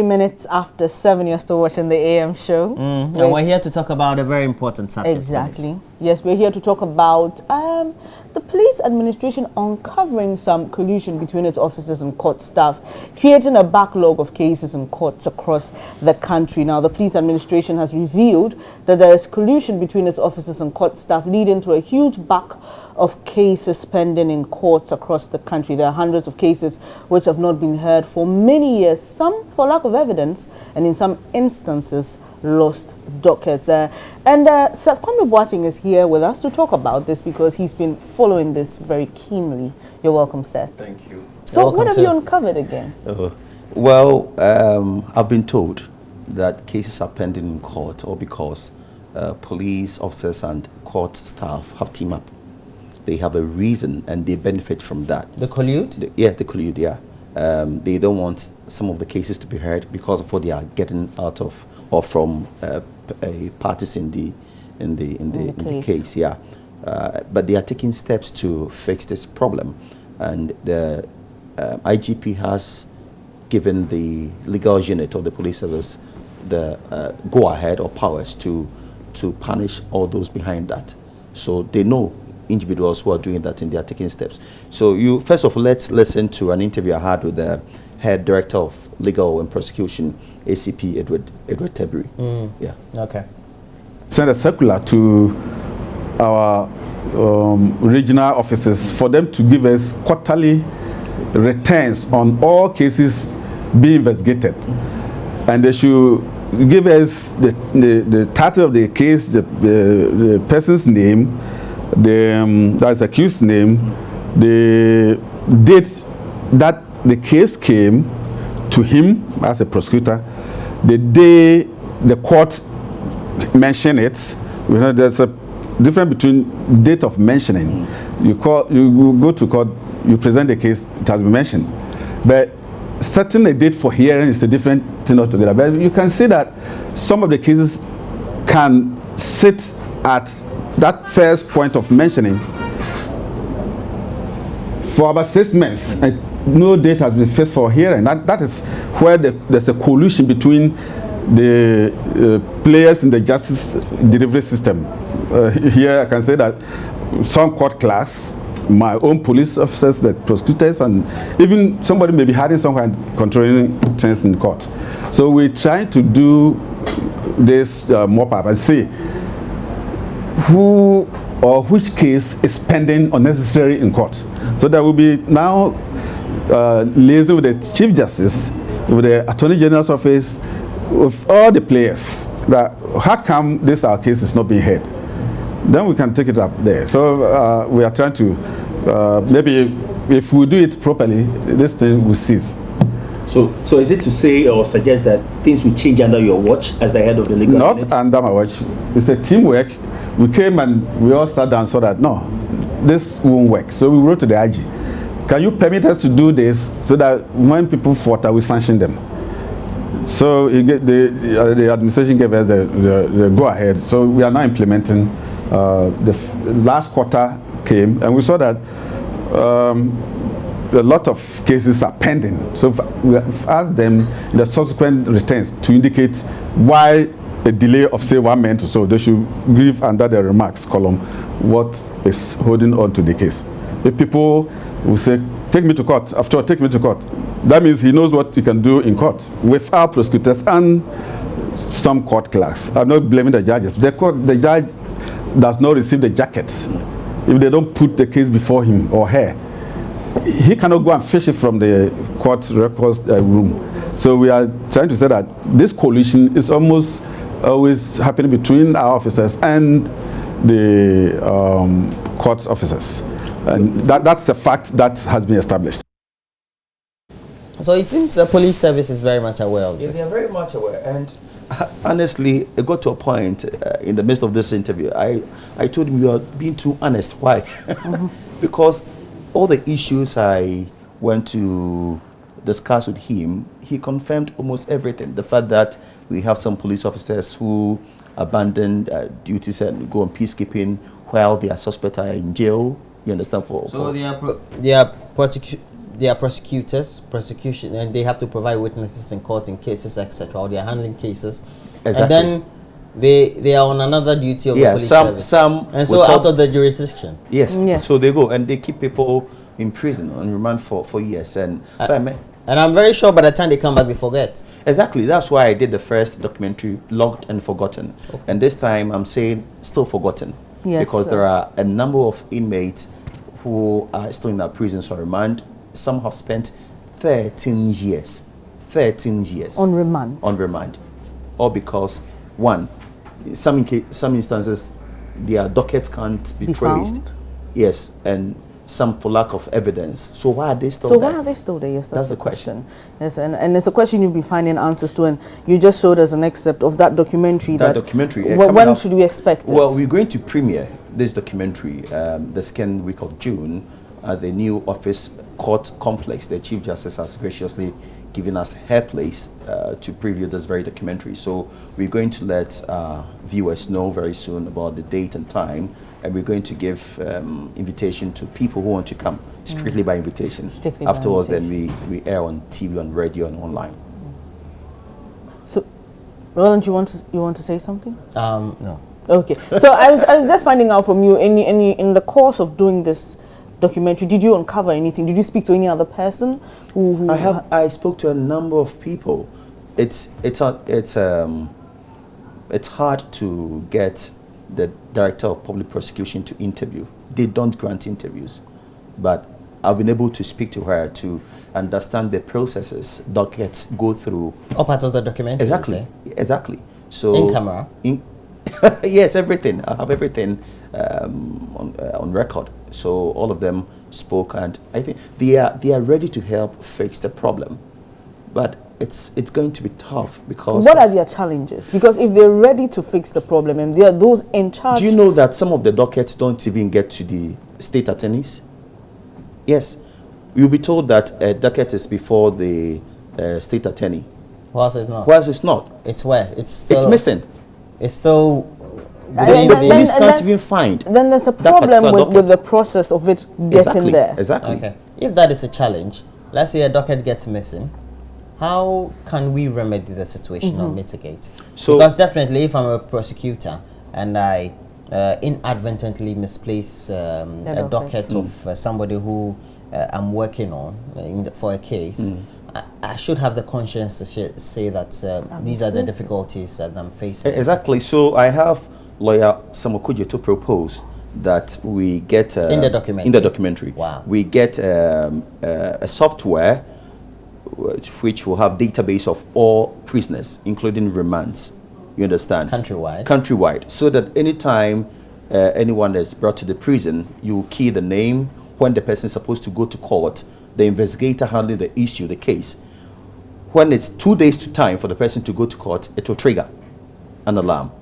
Minutes after 7, you're still watching the AM show. And we're here to talk about a very important subject. Exactly. Yes, we're here to talk about the police administration uncovering some collusion between its officers and court staff, creating a backlog of cases in courts across the country. Now, the police administration has revealed that there is collusion between its officers and court staff, leading to a huge backlog of cases pending in courts across the country. There are hundreds of cases which have not been heard for many years, some for lack of evidence, and in some instances, lost dockets. Seth Kwame Boateng is here with us to talk about this because he's been following this very keenly. You're welcome, Seth. Thank you. So what have you uncovered again? I've been told that cases are pending in court or because police officers and court staff have teamed up. They have a reason and they benefit from that. The collude? The collude, yeah. They don't want some of the cases to be heard because of what they are getting out of or from parties in the case, yeah. But they are taking steps to fix this problem, and the IGP has given the legal unit or the police service the go-ahead or powers to punish all those behind that. So they know individuals who are doing that and they are taking steps. So first of all, let's listen to an interview I had with the head director of legal and prosecution, ACP Edward Tebri. Yeah. Okay. Send a circular to our regional offices for them to give us quarterly returns on all cases being investigated, and they should give us the title of the case, the person's name, that's accused name, the date that the case came to him as a prosecutor, the day the court mentioned it. You know, there's a difference between date of mentioning. You go to court, you present the case, it has been mentioned, but setting a date for hearing is a different thing altogether. But you can see that some of the cases can sit at that first point of mentioning for about 6 months, and no date has been fixed for hearing. That is where there's a collusion between the players in the justice delivery system. Here I can say that some court clerks, my own police officers, the prosecutors, and even somebody may be hiding somewhere and controlling things in court. So we try to do this mop up and see who or which case is pending unnecessary in court. So that will be now liaising with the Chief Justice, with the Attorney General's office, with all the players, that how come this our case is not being heard? Then we can take it up there. So we are trying to, maybe if we do it properly, this thing will cease. So is it to say or suggest that things will change under your watch as the head of the legal Not unit? under my watch. It's a teamwork. We came and we all sat down and saw that, no, this won't work. So we wrote to the IG. Can you permit us to do this so that when people fought, we sanction them? So the administration gave us the go-ahead. So we are now implementing. The last quarter came, and we saw that a lot of cases are pending. So we have asked them in the subsequent returns to indicate why a delay of, say, 1 month or so. They should give under the remarks column what is holding on to the case. If people will say, take me to court, after all, take me to court, that means he knows what he can do in court with our prosecutors and some court clerks. I'm not blaming the judges. The judge does not receive the jackets if they don't put the case before him or her. He cannot go and fish it from the court records room. So we are trying to say that this collusion is almost always happening between our officers and the court officers. And that's a fact that has been established. So it seems the police service is very much aware of this. They are very much aware. And honestly, it got to a point in the midst of this interview. I told him, you are being too honest. Why? Because all the issues I went to discuss with him, he confirmed almost everything. The fact that we have some police officers who abandon duties and go on peacekeeping while their suspects are in jail You understand? So they are prosecution, and they have to provide witnesses in court in cases, etc. Or they are handling cases, Exactly. and then they are on another duty of the police service. Some and so out of the jurisdiction. Yes. Yeah. So they go and they keep people in prison on remand for years. And so and I'm very sure by the time they come back, they forget. exactly. That's why I did the first documentary, Logged and Forgotten. Okay. And this time I'm saying still forgotten. Yes, because there are a number of inmates who are still in our prisons on remand. Some have spent 13 years. 13 years. On remand. On remand. All because, one, some instances, their dockets can't be traced. Found? Yes, and some for lack of evidence. So why are they still So there? why are they still there? Yes, That's the question. Yes, and it's a question you'll be finding answers to, and you just showed us an excerpt of that documentary. That documentary. When should we expect it? Well, we're going to premiere this documentary the second week of June at the new office court complex. The Chief Justice has graciously given us her place to preview this very documentary. So we're going to let viewers know very soon about the date and time, and we're going to give invitation to people who want to come, strictly by invitation. Strictly Afterwards, by invitation. then we air on TV, on radio, and online. So, Roland, you want to say something? No. Okay. So I was just finding out from you, in the course of doing this documentary, did you uncover anything? Did you speak to any other person who I spoke to a number of people. It's hard to get the director of public prosecution to interview. They don't grant interviews, but I've been able to speak to her to understand the processes dockets go through. All parts of the documentary. Exactly. So in camera. Yes, everything. I have everything on record. So all of them spoke, and I think they are ready to help fix the problem. But it's going to be tough because... What are their challenges? Because if they're ready to fix the problem and they are those in charge... Do you know that some of the dockets don't even get to the state attorneys? Yes. You'll be told that a docket is before the state attorney. Whilst it's not. Whilst it's not. It's where? It's missing. It's so... The police can't even find. Then there's a problem with the process of it getting there. Exactly. Okay. If that is a challenge, let's say a docket gets missing, how can we remedy the situation or mitigate? So, because definitely if I'm a prosecutor and I inadvertently misplace a docket of somebody who I'm working on for a case, I should have the conscience to say that these are the difficulties that I'm facing. Exactly. So I have lawyer Samokujo to propose that we get in the documentary. Wow. We get a software which will have database of all prisoners, including remands. You understand? Countrywide. So that anytime anyone is brought to the prison, you key the name, when the person is supposed to go to court, the investigator handling the issue, the case. When it's 2 days to time for the person to go to court, it will trigger an alarm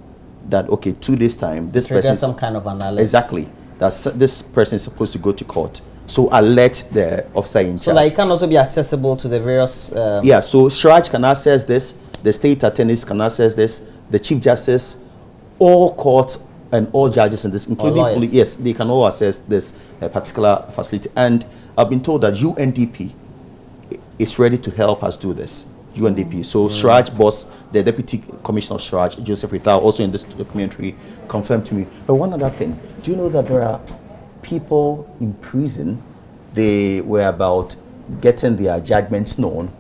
that, okay, 2 days time, this person... some kind of analysis. Exactly. This person is supposed to go to court. So alert the officer in charge. So that it can also be accessible to the various... yeah, so Shraj can access this, the state attorneys can access this, the Chief Justice, all courts and all judges in this, including police, yes, they can all access this particular facility. And I've been told that UNDP is ready to help us do this. UNDP. So Shraj Boss, the Deputy Commissioner of Shraj, Joseph Ritao, also in this documentary, confirmed to me. But one other thing, do you know that there are people in prison, they were about getting their judgments known,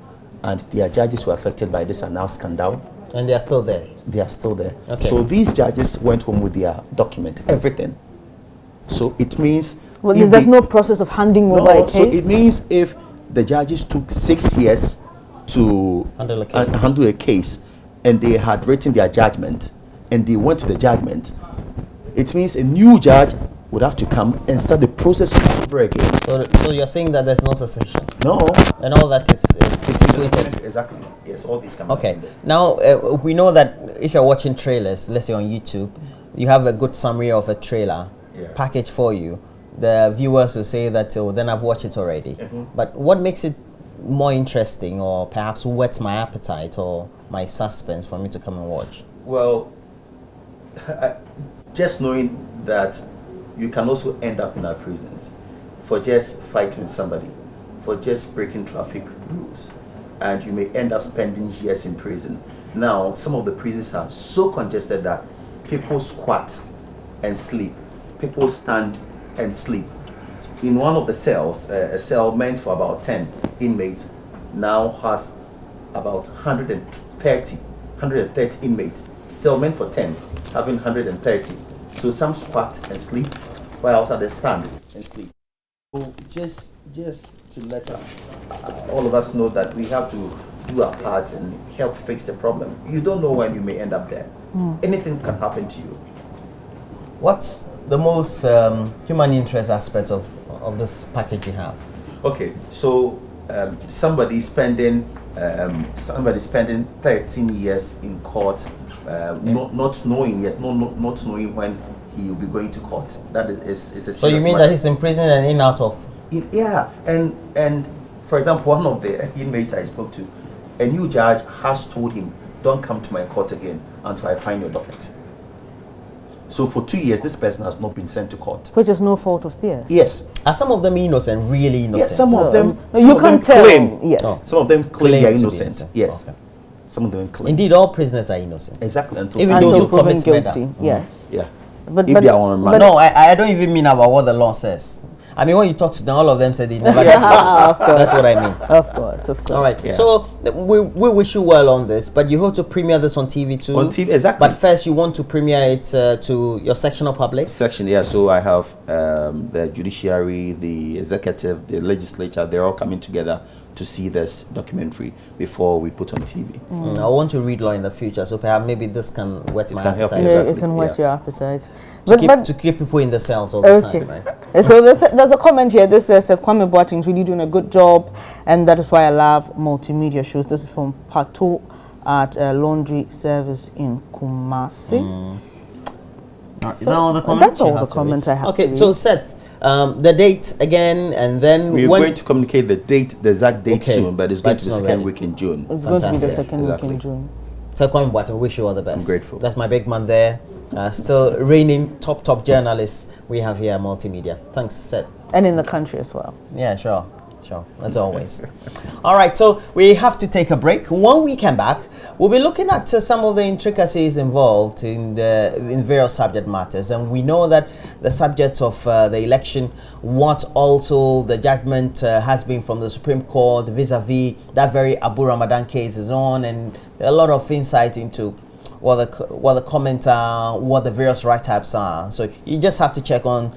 and their judges were affected by this announced scandal? And they are still there? They are still there. Okay. So these judges went home with their document, everything. So it means... Well, there's no process of handing over a case? So it means if the judges took 6 years to handle a case, and they had written their judgment, and they went to the judgment, it means a new judge would have to come and start the process over again. So you're saying that there's no cessation? No. And all that is situated? Exactly. Yes, all these come. Okay. Now, we know that if you're watching trailers, let's say on YouTube, you have a good summary of a trailer packaged for you. The viewers will say that, oh, then I've watched it already. But what makes it more interesting, or perhaps whets my appetite or my suspense for me to come and watch? Well, just knowing that you can also end up in our prisons for just fighting somebody, for just breaking traffic rules, and you may end up spending years in prison. Now, some of the prisons are so congested that people squat and sleep, people stand and sleep. In one of the cells, a cell meant for about 10 inmates now has about 130 inmates. Cell meant for 10, having 130. So some squat and sleep, while others stand and sleep. So just to let all of us know that we have to do our part and help fix the problem. You don't know when you may end up there. Anything can happen to you. What's the most human interest aspect of this package you have? Okay, so somebody spending 13 years in court, not knowing when he will be going to court. That is a so you mean matter. that he's in prison and in out of? Yeah, and for example, one of the inmates I spoke to, a new judge has told him, don't come to my court again until I find your docket. So for 2 years, this person has not been sent to court. Which is no fault of theirs. Yes. Are some of them innocent, really innocent? Yes, some of them. You can't tell. Claim. Yes. Oh. Some of them claim they are innocent. Innocent. Yes. Okay. Some of them claim. Indeed, all prisoners are innocent. Exactly. Even those who commit guilty. murder. Yes. Yeah. But if they are on a no, I don't even mean about what the law says. I mean, when you talk to them, all of them say they never get Of course. That's what I mean. Of course. All right. Yeah. So we wish you well on this, but you hope to premiere this on TV too. On TV, exactly. But first, you want to premiere it to your sectional public. Section, yeah. So I have the judiciary, the executive, the legislature. They're all coming together to see this documentary before we put on TV. I want to read law in the future, so perhaps maybe this can whet my help appetite. you. Exactly, It can whet your appetite. To keep people in the cells all the Okay. time, right? So there's a comment here. This says Kwame Boateng's really doing a good job, and that is why I love multimedia shows. This is from Pato at Laundry Service in Kumasi. Is that all the comments? That's all the comments I have. Okay, so Seth, the date again, and then We're when going to communicate the exact date Okay, soon, but it's going but to be it's the not second ready. week in June. It's going to be the Fantastic. second week Exactly. in June. So Kwame Boateng, wish you all the best. I'm grateful. That's my big man there. Still reigning top journalist we have here at Multimedia. Thanks, Seth. And in the country as well. Yeah, sure, as always. All right, so we have to take a break. When we come back, we'll be looking at some of the intricacies involved in various subject matters, and we know that the subject of the election, what also the judgment has been from the Supreme Court vis-a-vis that very Abu Ramadan case is on, and a lot of insight into what the comments are, what the various write-ups are. So you just have to check on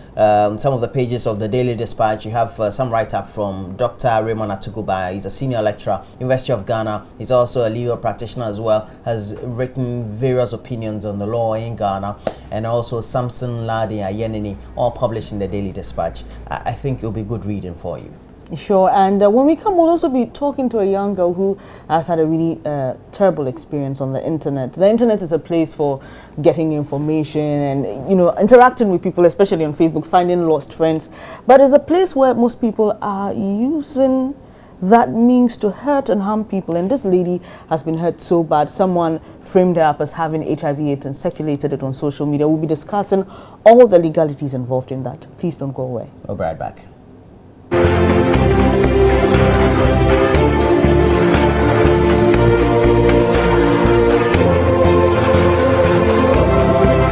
some of the pages of the Daily Dispatch. You have some write-up from Dr. Raymond Atuguba. He's a senior lecturer, University of Ghana. He's also a legal practitioner as well, has written various opinions on the law in Ghana, and also Samson Ladi Ayenini, all published in the Daily Dispatch. I think it'll be good reading for you. Sure, and when we come, we'll also be talking to a young girl who has had a really terrible experience on the internet. The internet is a place for getting information and, you know, interacting with people, especially on Facebook, finding lost friends. But it's a place where most people are using that means to hurt and harm people. And this lady has been hurt so bad. Someone framed her up as having HIV/AIDS and circulated it on social media. We'll be discussing all the legalities involved in that. Please don't go away. We'll be right back.